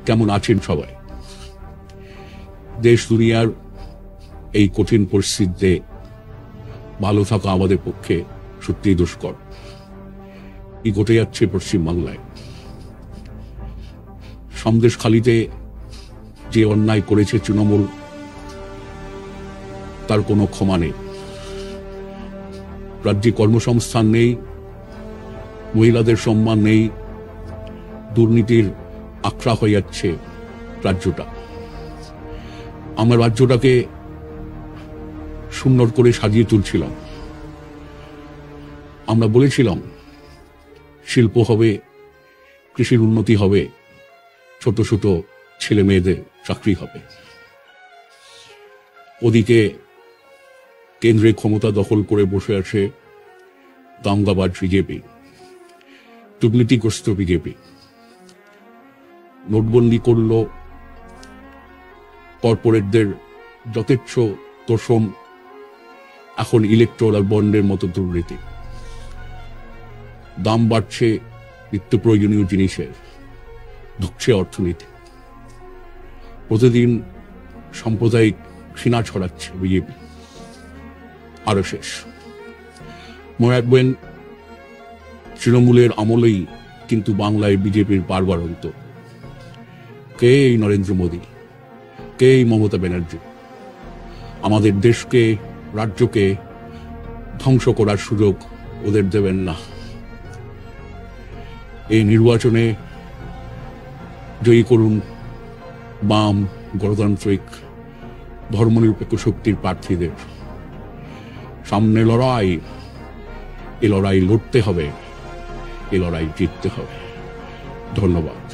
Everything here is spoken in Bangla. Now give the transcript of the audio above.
কেমন আছেন সবাই? দেশ দুনিয়ার এই কঠিন পরিস্থিতিতে ভালো থাকা আমাদের পক্ষে সত্যিই দুষ্কর। কি ঘটে যাচ্ছে পশ্চিমবাংলায়? সন্দেশখালিতে যে অন্যায় করেছে তৃণমূল, তার কোনো ক্ষমা নেই। রাজ্যে কর্মসংস্থান নেই, মহিলাদের সম্মান নেই, দুর্নীতির আখড়া হয়ে যাচ্ছে রাজ্যটা। আমরা রাজ্যটাকে সুন্দর করে সাজিয়ে তুলছিলাম। আমরা বলেছিলাম শিল্প হবে, কৃষির উন্নতি হবে, ছোট ছোট ছেলে মেয়েদের চাকরি হবে। ওদিকে কেন্দ্রে ক্ষমতা দখল করে বসে আছে দাঙ্গাবাজ বিজেপি, দুর্নীতিগ্রস্ত বিজেপি। নোটবন্দি করল, কর্পোরেটদের যথেচ্ছ তোষণ, এখন ইলেকট্রাল বন্ডের মতো দুর্নীতি। দাম বাড়ছে নিত্য প্রয়োজনীয় জিনিসের, ঢুকছে অর্থনীতি। প্রতিদিন সাম্প্রদায়িক ঘৃণা ছড়াচ্ছে বিজেপি। আরো শেষ মনে রাখবেন, তৃণমূলের আমলেই কিন্তু বাংলায় বিজেপির বারবারন্ত। কে এই নরেন্দ্র মোদী, কে এই মমতা ব্যানার্জি? আমাদের দেশকে, রাজ্যকে ধ্বংস করার সুযোগ ওদের দেবেন না। এই নির্বাচনে জয়ী করুন বাম, গণতান্ত্রিক, ধর্মনিরপেক্ষ শক্তির প্রার্থীদের। সামনে লড়াই, এ লড়াই লড়তে হবে, এ লড়াই জিততে হবে। ধন্যবাদ।